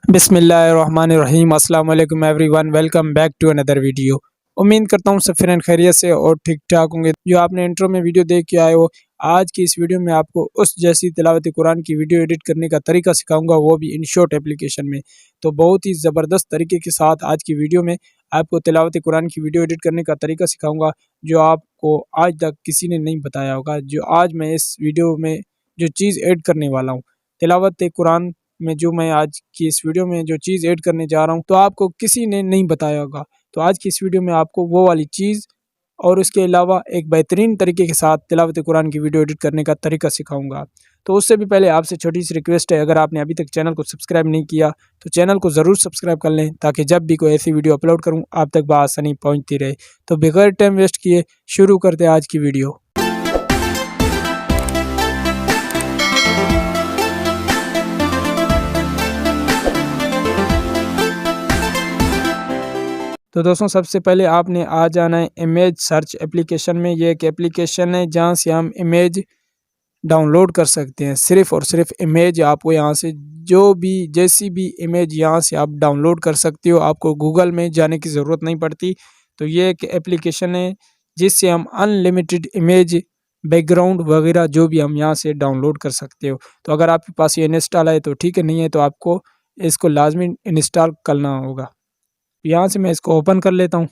बिस्मिल्लाहिर्रहमानिर्रहीम अस्सलाम वालेकुम everyone, welcome back to another video. उम्मीद करता हूँ सब फ्रेंड खैरियत से और ठीक ठाक होंगे। जो आपने इंट्रो में वीडियो देख के आए हो, आज की इस वीडियो में आपको उस जैसी तिलावत कुरान की वीडियो एडिट करने का तरीका सिखाऊंगा, वो भी इनशॉट एप्लीकेशन में। तो बहुत ही ज़बरदस्त तरीके के साथ आज की वीडियो में आपको तिलावत कुरान की वीडियो एडिट करने का तरीका सिखाऊंगा, जो आपको आज तक किसी ने नहीं बताया होगा। जो आज मैं इस वीडियो में जो चीज़ ऐड करने वाला हूँ तिलावत कुरान में, जो मैं आज की इस वीडियो में जो चीज़ ऐड करने जा रहा हूँ, तो आपको किसी ने नहीं बताया होगा। तो आज की इस वीडियो में आपको वो वाली चीज़ और उसके अलावा एक बेहतरीन तरीके के साथ तिलावत कुरान की वीडियो एडिट करने का तरीका सिखाऊंगा। तो उससे भी पहले आपसे छोटी सी रिक्वेस्ट है, अगर आपने अभी तक चैनल को सब्सक्राइब नहीं किया तो चैनल को ज़रूर सब्सक्राइब कर लें, ताकि जब भी कोई ऐसी वीडियो अपलोड करूँ आप तक बआसानी पहुँचती रहे। तो बगैर टाइम वेस्ट किए शुरू करते हैं आज की वीडियो। तो दोस्तों, सबसे पहले आपने आ जाना है इमेज सर्च एप्लीकेशन में। ये एक एप्लीकेशन है जहाँ से हम इमेज डाउनलोड कर सकते हैं। सिर्फ़ और सिर्फ इमेज आपको यहाँ से जो भी जैसी भी इमेज यहाँ से आप डाउनलोड कर सकते हो, आपको गूगल में जाने की ज़रूरत नहीं पड़ती। तो ये एक एप्लीकेशन है जिससे हम अनलिमिटेड इमेज, बैकग्राउंड वगैरह जो भी हम यहाँ से डाउनलोड कर सकते हो। तो अगर आपके पास ये इंस्टॉल है तो ठीक है, नहीं है तो आपको इसको लाजमी इंस्टॉल करना होगा। यहाँ से मैं इसको ओपन कर लेता हूँ।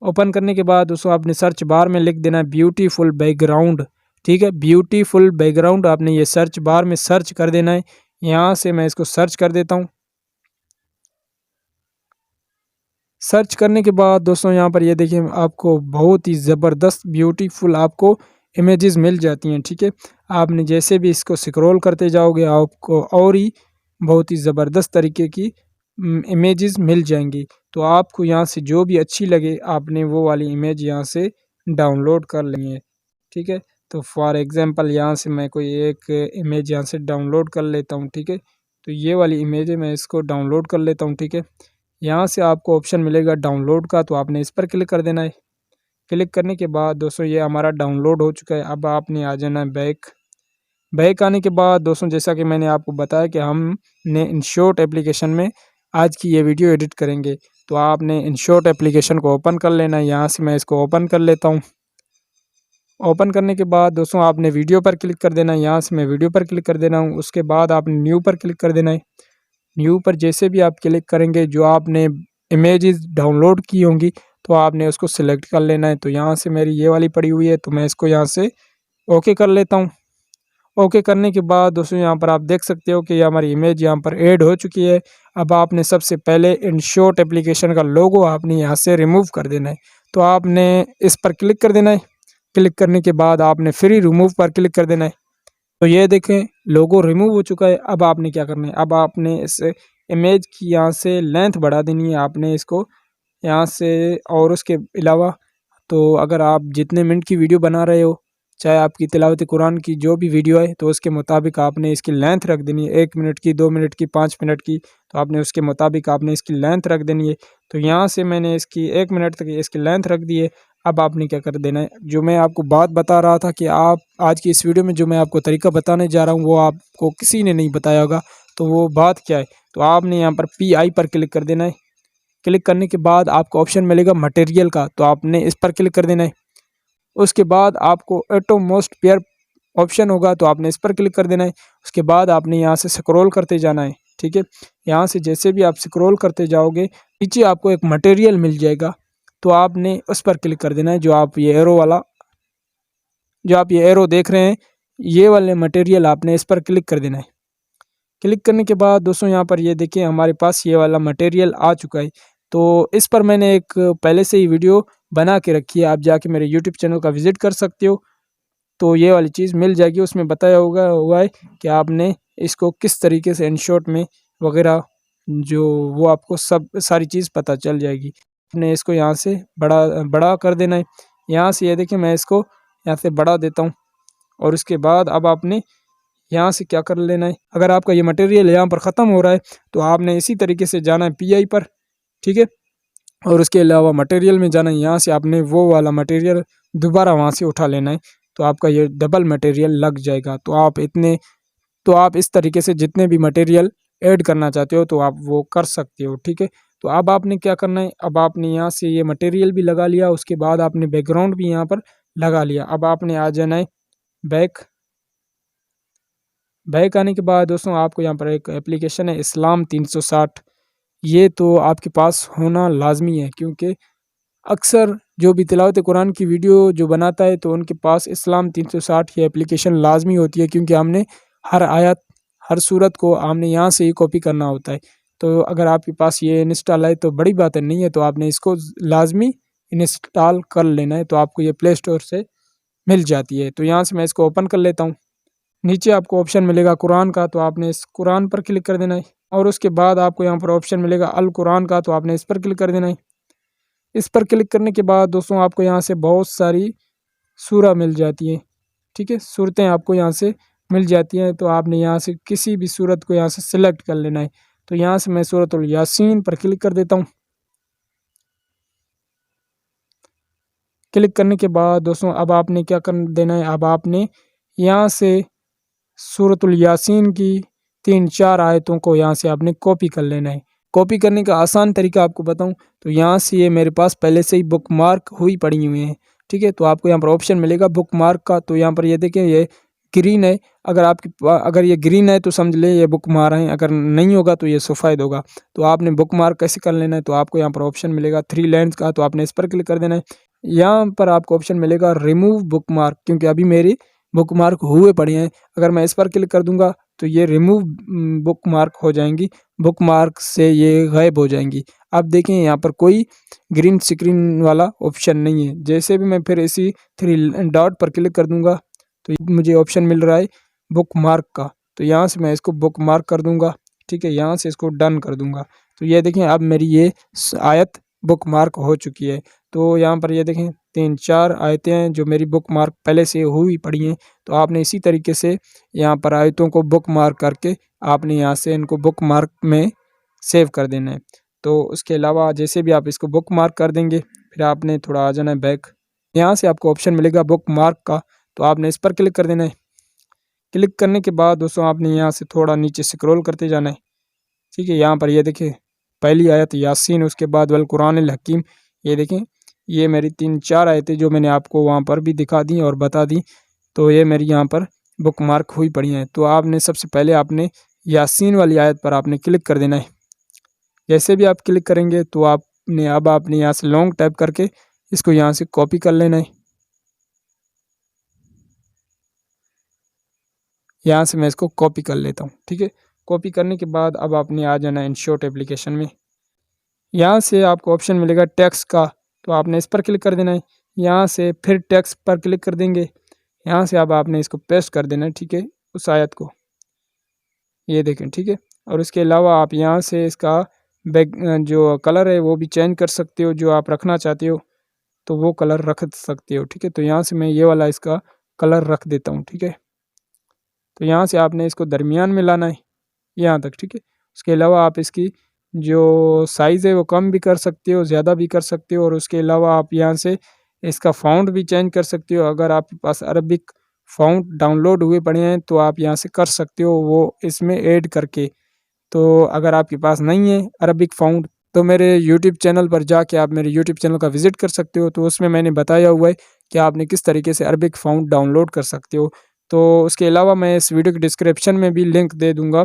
ओपन करने के बाद दोस्तों आपने सर्च बार में लिख देना है ब्यूटीफुल बैकग्राउंड। ठीक है, ब्यूटीफुल बैकग्राउंड आपने ये सर्च बार में सर्च कर देना है। यहाँ से मैं इसको सर्च कर देता हूँ। सर्च करने के बाद दोस्तों यहाँ पर ये देखिए, आपको बहुत ही ज़बरदस्त ब्यूटीफुल आपको इमेजेस मिल जाती हैं। ठीक है, आपने जैसे भी इसको स्क्रॉल करते जाओगे आपको और ही बहुत ही ज़बरदस्त तरीके की इमेजेस मिल जाएंगी। तो आपको यहाँ से जो भी अच्छी लगे आपने वो वाली इमेज यहाँ से डाउनलोड कर लेनी है। ठीक है, तो फॉर एग्ज़ाम्पल यहाँ से मैं कोई एक इमेज यहाँ से डाउनलोड कर लेता हूँ। ठीक है, तो ये वाली इमेज है, मैं इसको डाउनलोड कर लेता हूँ। ठीक है, यहाँ से आपको ऑप्शन मिलेगा डाउनलोड का, तो आपने इस पर क्लिक कर देना है। क्लिक करने के बाद दोस्तों ये हमारा डाउनलोड हो चुका है। अब आपने आ जाना है बैक आने के बाद दोस्तों, जैसा कि मैंने आपको बताया कि हमने इनशॉट एप्लीकेशन में आज की ये वीडियो एडिट करेंगे, तो आपने इनशॉट एप्लीकेशन को ओपन कर लेना है। यहाँ से मैं इसको ओपन कर लेता हूँ। ओपन करने के बाद दोस्तों आपने वीडियो पर क्लिक कर देना है। यहाँ से मैं वीडियो पर क्लिक कर देना हूँ। उसके बाद आपने न्यू पर क्लिक कर देना है। न्यू पर जैसे भी आप क्लिक करेंगे, जो आपने इमेजेस डाउनलोड की होंगी तो आपने उसको सिलेक्ट कर लेना है। तो यहाँ से मेरी ये वाली पड़ी हुई है, तो मैं इसको यहाँ से ओके कर लेता हूँ। ओके करने के बाद दोस्तों यहाँ पर आप देख सकते हो कि ये हमारी इमेज यहाँ पर ऐड हो चुकी है। अब आपने सबसे पहले इनशॉट एप्लीकेशन का लोगो आपने यहाँ से रिमूव कर देना है। तो आपने इस पर क्लिक कर देना है। क्लिक करने के बाद आपने फ्री रिमूव पर क्लिक कर देना है। तो ये देखें, लोगो रिमूव हो चुका है। अब आपने क्या करना है, अब आपने इस इमेज की यहाँ से लेंथ बढ़ा देनी है आपने इसको यहाँ से। और उसके अलावा तो अगर आप जितने मिनट की वीडियो बना रहे हो, चाहे आपकी तिलावत कुरान की जो भी वीडियो है, तो उसके मुताबिक आपने इसकी लेंथ रख देनी है। 1 मिनट की, 2 मिनट की, 5 मिनट की, तो आपने उसके मुताबिक आपने इसकी लेंथ रख देनी है। तो यहाँ से मैंने इसकी 1 मिनट तक इसकी लेंथ रख दी है। अब आपने क्या कर देना है, जो मैं आपको बात बता रहा था कि आप आज की इस वीडियो में जो मैं आपको तरीका बताने जा रहा हूँ वो आपको किसी ने नहीं बताया होगा, तो वो बात क्या है। तो आपने यहाँ पर PI पर क्लिक कर देना है। क्लिक करने के बाद आपको ऑप्शन मिलेगा मटेरियल का, तो आपने इस पर क्लिक कर देना है। उसके बाद आपको एटोमोस्ट पेयर ऑप्शन होगा, तो आपने इस पर क्लिक कर देना है। उसके बाद आपने यहाँ से स्क्रॉल करते जाना है। ठीक है, यहाँ से जैसे भी आप स्क्रॉल करते जाओगे नीचे आपको एक मटेरियल मिल जाएगा, तो आपने उस पर क्लिक कर देना है। जो आप ये एरो देख रहे हैं, ये वाले मटेरियल आपने इस पर क्लिक कर देना है। क्लिक करने के बाद दोस्तों यहाँ पर ये देखिए हमारे पास ये वाला मटेरियल आ चुका है। तो इस पर मैंने एक पहले से ही वीडियो बना के रखी है, आप जाके मेरे यूट्यूब चैनल का विज़िट कर सकते हो। तो ये वाली चीज़ मिल जाएगी, उसमें बताया हुआ है कि आपने इसको किस तरीके से इनशॉट में वगैरह, जो वो आपको सब सारी चीज़ पता चल जाएगी। आपने इसको यहाँ से बड़ा कर देना है। यहाँ से ये देखिए मैं इसको यहाँ से बढ़ा देता हूँ। और उसके बाद अब आपने यहाँ से क्या कर लेना है, अगर आपका ये मटेरियल यहाँ पर ख़त्म हो रहा है तो आपने इसी तरीके से जाना है PI पर। ठीक है, और उसके अलावा मटेरियल में जाना है। यहाँ से आपने वो वाला मटेरियल दोबारा वहाँ से उठा लेना है, तो आपका ये डबल मटेरियल लग जाएगा। तो आप इतने तो आप इस तरीके से जितने भी मटेरियल ऐड करना चाहते हो तो आप वो कर सकते हो, ठीक है। तो अब आपने क्या करना है, अब आपने यहाँ से ये मटेरियल भी लगा लिया, उसके बाद आपने बैकग्राउंड भी यहाँ पर लगा लिया। अब आपने आ जाना है बैक। बैक आने के बाद दोस्तों आपको यहाँ पर एक एप्लीकेशन है इस्लाम 360, ये तो आपके पास होना लाजमी है, क्योंकि अक्सर जो भी तिलावत कुरान की वीडियो जो बनाता है तो उनके पास इस्लाम 360 की एप्लीकेशन लाजमी होती है, क्योंकि हमने हर आयत हर सूरत को हमने यहाँ से ही कॉपी करना होता है। तो अगर आपके पास ये इंस्टॉल है तो बड़ी बात नहीं है, तो आपने इसको लाजमी इंस्टॉल कर लेना है। तो आपको ये प्ले स्टोर से मिल जाती है। तो यहाँ से मैं इसको ओपन कर लेता हूँ। नीचे आपको ऑप्शन मिलेगा कुरान का, तो आपने इस कुरान पर क्लिक कर देना है, और उसके बाद आपको यहाँ पर ऑप्शन मिलेगा अल कुरान का, तो आपने इस पर क्लिक कर देना है। इस पर क्लिक करने के बाद दोस्तों आपको यहाँ से बहुत सारी सूरा मिल जाती है, ठीक है, सूरतें आपको यहाँ से मिल जाती हैं। तो आपने यहाँ से किसी भी सूरत को यहाँ से सिलेक्ट कर लेना है। तो यहाँ से मैं सूरतुल यासीन पर क्लिक कर देता हूँ। क्लिक करने के बाद दोस्तों अब आपने क्या कर देना है, अब आपने यहाँ से सूरतुल यासीन की 3-4 आयतों को यहाँ से आपने कॉपी कर लेना है। कॉपी करने का आसान तरीका आपको बताऊं तो यहाँ से ये मेरे पास पहले से ही बुक मार्क हुई पड़ी हुई हैं, ठीक है। तो आपको यहाँ पर ऑप्शन मिलेगा बुक मार्क का, तो यहाँ पर ये देखें ये ग्रीन है, अगर ये ग्रीन है तो समझ लें ये बुक मार है, अगर नहीं होगा तो ये सफ़ेद होगा। तो आपने बुक मार्क कैसे कर लेना है, तो आपको यहाँ पर ऑप्शन मिलेगा 3 लाइन्स का, तो आपने इस पर क्लिक कर देना है। यहाँ पर आपको ऑप्शन मिलेगा रिमूव बुक मार्क, क्योंकि अभी मेरी बुक मार्क हुए पड़े हैं। अगर मैं इस पर क्लिक कर दूंगा तो ये रिमूव बुक मार्क हो जाएंगी, बुक मार्क से ये गायब हो जाएंगी। आप देखें यहाँ पर कोई ग्रीन स्क्रीन वाला ऑप्शन नहीं है। जैसे भी मैं फिर इसी 3 डॉट पर क्लिक कर दूंगा तो मुझे ऑप्शन मिल रहा है बुक मार्क का, तो यहाँ से मैं इसको बुक मार्क कर दूंगा, ठीक है। यहाँ से इसको डन कर दूंगा। तो ये देखें अब मेरी ये आयत बुक मार्क हो चुकी है। तो यहाँ पर ये देखें 3-4 आयतें हैं जो मेरी बुक मार्क पहले से हुई पड़ी हैं। तो आपने इसी तरीके से यहाँ पर आयतों को बुक मार्क करके आपने यहाँ से इनको बुक मार्क में सेव कर देना है। तो उसके अलावा जैसे भी आप इसको बुक मार्क कर देंगे फिर आपने थोड़ा आ जाना है बैक। यहाँ से आपको ऑप्शन मिलेगा बुक मार्क का, तो आपने इस पर क्लिक कर देना है। क्लिक करने के बाद दोस्तों आपने यहाँ से थोड़ा नीचे स्क्रॉल करते जाना है, ठीक है। यहाँ पर ये देखें पहली आयत यासीन, उसके बाद वल कुरान अल हकीम, ये देखें ये मेरी 3-4 आयतें जो मैंने आपको वहाँ पर भी दिखा दी और बता दी, तो ये मेरी यहाँ पर बुक मार्क हुई पड़ी हैं। तो आपने सबसे पहले आपने यासीन वाली आयत पर आपने क्लिक कर देना है। जैसे भी आप क्लिक करेंगे तो आपने यहाँ से लॉन्ग टैप करके इसको यहाँ से कॉपी कर लेना है। यहाँ से मैं इसको कॉपी कर लेता हूँ, ठीक है। कॉपी करने के बाद अब आपने आ जाना है इनशॉट एप्लीकेशन में। यहाँ से आपको ऑप्शन मिलेगा टेक्स्ट का, तो आपने इस पर क्लिक कर देना है। यहाँ से फिर टेक्स्ट पर क्लिक कर देंगे। यहाँ से अब आपने इसको पेस्ट कर देना है, ठीक है, उस आयत को, ये देखें, ठीक है। और उसके अलावा आप यहाँ से इसका बैक जो कलर है वो भी चेंज कर सकते हो, जो आप रखना चाहते हो तो वो कलर रख सकते हो, ठीक है। तो यहाँ से मैं ये वाला इसका कलर रख देता हूँ, ठीक है। तो यहाँ से आपने इसको दरमियान में लाना है यहाँ तक, ठीक है। उसके अलावा आप इसकी जो साइज़ है वो कम भी कर सकते हो, ज़्यादा भी कर सकते हो। और उसके अलावा आप यहाँ से इसका फ़ॉन्ट भी चेंज कर सकते हो। अगर आपके पास अरबिक फ़ॉन्ट डाउनलोड हुए पड़े हैं तो आप यहाँ से कर सकते हो वो इसमें ऐड करके। तो अगर आपके पास नहीं है अरबिक फ़ॉन्ट तो मेरे यूट्यूब चैनल पर जाके आप मेरे यूट्यूब चैनल का विज़िट कर सकते हो। तो उसमें मैंने बताया हुआ है कि आपने किस तरीके से अरबिक फ़ॉन्ट डाउनलोड कर सकते हो। तो उसके अलावा मैं इस वीडियो के डिस्क्रिप्शन में भी लिंक दे दूँगा,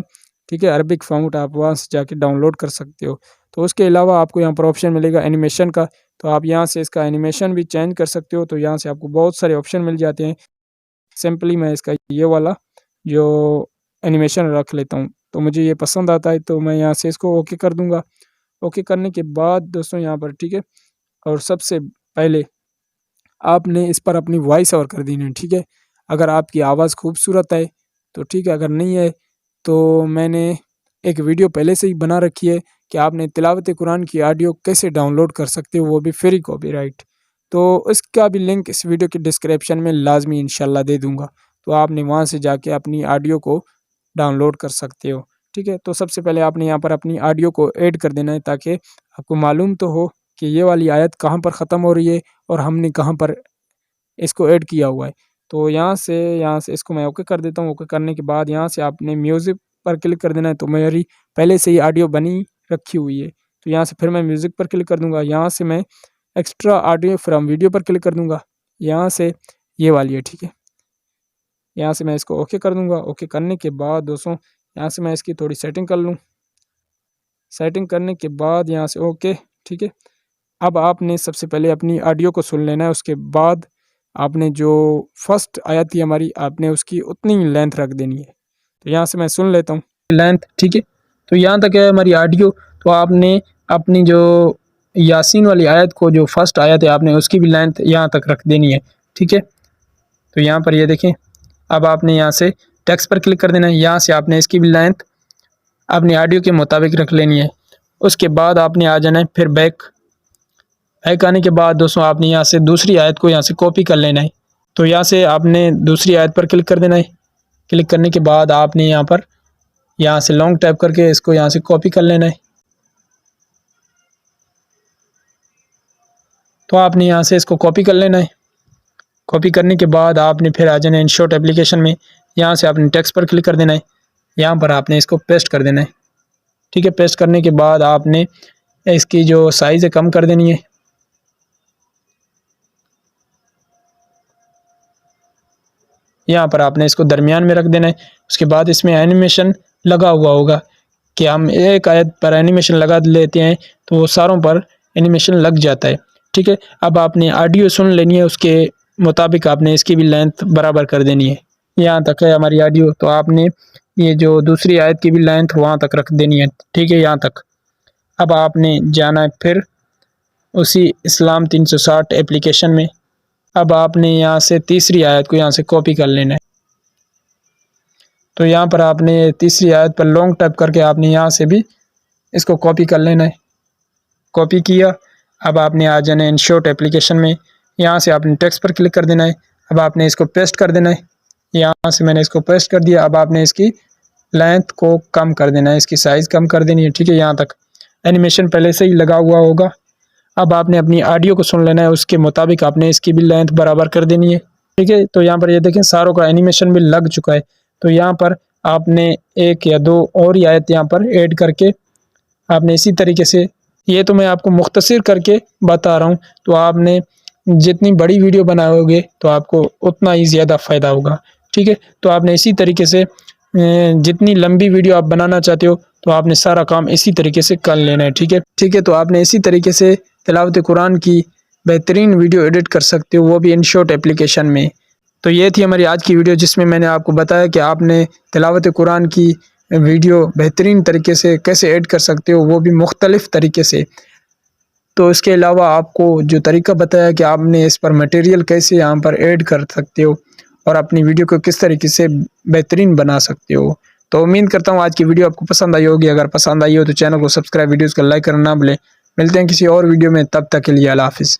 ठीक है। अरबिक फ़ॉन्ट आप वहाँ से जाके डाउनलोड कर सकते हो। तो उसके अलावा आपको यहाँ पर ऑप्शन मिलेगा एनिमेशन का, तो आप यहाँ से इसका एनिमेशन भी चेंज कर सकते हो। तो यहाँ से आपको बहुत सारे ऑप्शन मिल जाते हैं। सिंपली मैं इसका ये वाला जो एनिमेशन रख लेता हूँ, तो मुझे ये पसंद आता है, तो मैं यहाँ से इसको ओके कर दूँगा। ओके करने के बाद दोस्तों यहाँ पर, ठीक है, और सबसे पहले आपने इस पर अपनी वॉइस ओवर कर देनी है, ठीक है। अगर आपकी आवाज़ खूबसूरत है तो ठीक है, अगर नहीं है तो मैंने एक वीडियो पहले से ही बना रखी है कि आपने तिलावत कुरान की ऑडियो कैसे डाउनलोड कर सकते हो, वो भी फ्री कॉपीराइट। तो इसका भी लिंक इस वीडियो के डिस्क्रिप्शन में लाजमी इंशाल्लाह दे दूंगा। तो आपने वहाँ से जाके अपनी ऑडियो को डाउनलोड कर सकते हो, ठीक है। तो सबसे पहले आपने यहाँ पर अपनी ऑडियो को ऐड कर देना है ताकि आपको मालूम तो हो कि ये वाली आयत कहाँ पर ख़त्म हो रही है और हमने कहाँ पर इसको ऐड किया हुआ है। तो यहाँ से इसको मैं ओके कर देता हूँ। ओके करने के बाद यहाँ से आपने म्यूज़िक पर क्लिक कर देना है। तो मेरी पहले से ही ऑडियो बनी रखी हुई है, तो यहाँ से फिर मैं म्यूज़िक पर क्लिक कर दूँगा। यहाँ से मैं एक्स्ट्रा ऑडियो फ्रॉम वीडियो पर क्लिक कर दूँगा, यहाँ से ये वाली है, ठीक है। यहाँ से मैं इसको ओके कर दूँगा। ओके करने के बाद दोस्तों यहाँ से मैं इसकी थोड़ी सेटिंग कर लूँ। सेटिंग करने के बाद यहाँ से ओके, ठीक है। अब आपने सबसे पहले अपनी ऑडियो को सुन लेना है, उसके बाद आपने जो फर्स्ट आयत थी हमारी, आपने उसकी उतनी लेंथ रख देनी है। तो यहाँ से मैं सुन लेता हूँ लेंथ, ठीक है। तो यहाँ तक है हमारी ऑडियो। तो आपने अपनी जो यासीन वाली आयत को, जो फर्स्ट आयत है, आपने उसकी भी लेंथ यहाँ तक रख देनी है, ठीक है। तो यहाँ पर ये देखें, अब आपने यहाँ से टेक्स्ट पर क्लिक कर देना है। यहाँ से आपने इसकी भी लेंथ अपनी ऑडियो के मुताबिक रख लेनी है। उसके बाद आपने आ जाना है फिर बैक आने के बाद दोस्तों आपने यहाँ से दूसरी आयत को यहाँ से कॉपी कर लेना है। तो यहाँ से आपने दूसरी आयत पर क्लिक कर देना है। क्लिक करने के बाद आपने यहाँ से लॉन्ग टैप करके इसको यहाँ से कॉपी कर लेना है। तो आपने यहाँ से इसको कॉपी कर लेना है। कॉपी करने के बाद आपने फिर आ जाना है InShot एप्लीकेशन में। यहाँ से आपने टेक्स्ट पर क्लिक कर देना है। यहाँ पर आपने इसको पेस्ट कर देना है, ठीक है। पेस्ट करने के बाद आपने इसकी जो साइज़ है कम कर देनी है। यहाँ पर आपने इसको दरमियान में रख देना है। उसके बाद इसमें एनिमेशन लगा हुआ होगा कि हम एक आयत पर एनिमेशन लगा लेते हैं तो वो सारों पर एनिमेशन लग जाता है, ठीक है। अब आपने ऑडियो सुन लेनी है, उसके मुताबिक आपने इसकी भी लेंथ बराबर कर देनी है। यहाँ तक है हमारी ऑडियो, तो आपने ये जो दूसरी आयत की भी लेंथ वहाँ तक रख देनी है, ठीक है, यहाँ तक। अब आपने जाना है फिर उसी इस्लाम 360 एप्लीकेशन में। अब आपने यहाँ से तीसरी आयत को यहाँ से कॉपी कर लेना है। तो यहाँ पर आपने तीसरी आयत पर लॉन्ग टैप करके आपने यहाँ से भी इसको कॉपी कर लेना है। कॉपी किया। अब आपने आ जाना है InShot एप्लीकेशन में। यहाँ से आपने टेक्स्ट पर क्लिक कर देना है। अब आपने इसको पेस्ट कर देना है। यहाँ से मैंने इसको पेस्ट कर दिया। अब आपने इसकी लेंथ को कम कर देना है, इसकी साइज़ कम कर देनी है, ठीक है। यहाँ तक एनिमेशन पहले से ही लगा हुआ होगा। अब आपने अपनी ऑडियो को सुन लेना है, उसके मुताबिक आपने इसकी भी लेंथ बराबर कर देनी है, ठीक है। तो यहाँ पर ये देखें सारों का एनिमेशन भी लग चुका है। तो यहाँ पर आपने एक या दो और ही आयत यहाँ पर ऐड करके आपने इसी तरीके से, ये तो मैं आपको मुख्तसर करके बता रहा हूँ। तो आपने जितनी बड़ी वीडियो बनाओगे तो आपको उतना ही ज़्यादा फ़ायदा होगा, ठीक है। तो आपने इसी तरीके से जितनी लंबी वीडियो आप बनाना चाहते हो तो आपने सारा काम इसी तरीके से कर लेना है, ठीक है, ठीक है। तो आपने इसी तरीके से तिलावत कुरान की बेहतरीन वीडियो एडिट कर सकते हो, वो भी InShot एप्लीकेशन में। तो ये थी हमारी आज की वीडियो, जिसमें मैंने आपको बताया कि आपने तिलावत कुरान की वीडियो बेहतरीन तरीके से कैसे ऐड कर सकते हो, वो भी मुख्तलिफ़ तरीके से। तो इसके अलावा आपको जो तरीका बताया कि आपने इस पर मटेरियल कैसे यहाँ पर ऐड कर सकते हो और अपनी वीडियो को किस तरीके से बेहतरीन बना सकते हो। तो उम्मीद करता हूँ आज की वीडियो आपको पसंद आई होगी। अगर पसंद आई हो तो चैनल को सब्सक्राइब, वीडियोज़ को लाइक करना ना भूलें। मिलते हैं किसी और वीडियो में, तब तक के लिए अल्लाह हाफ़िज़।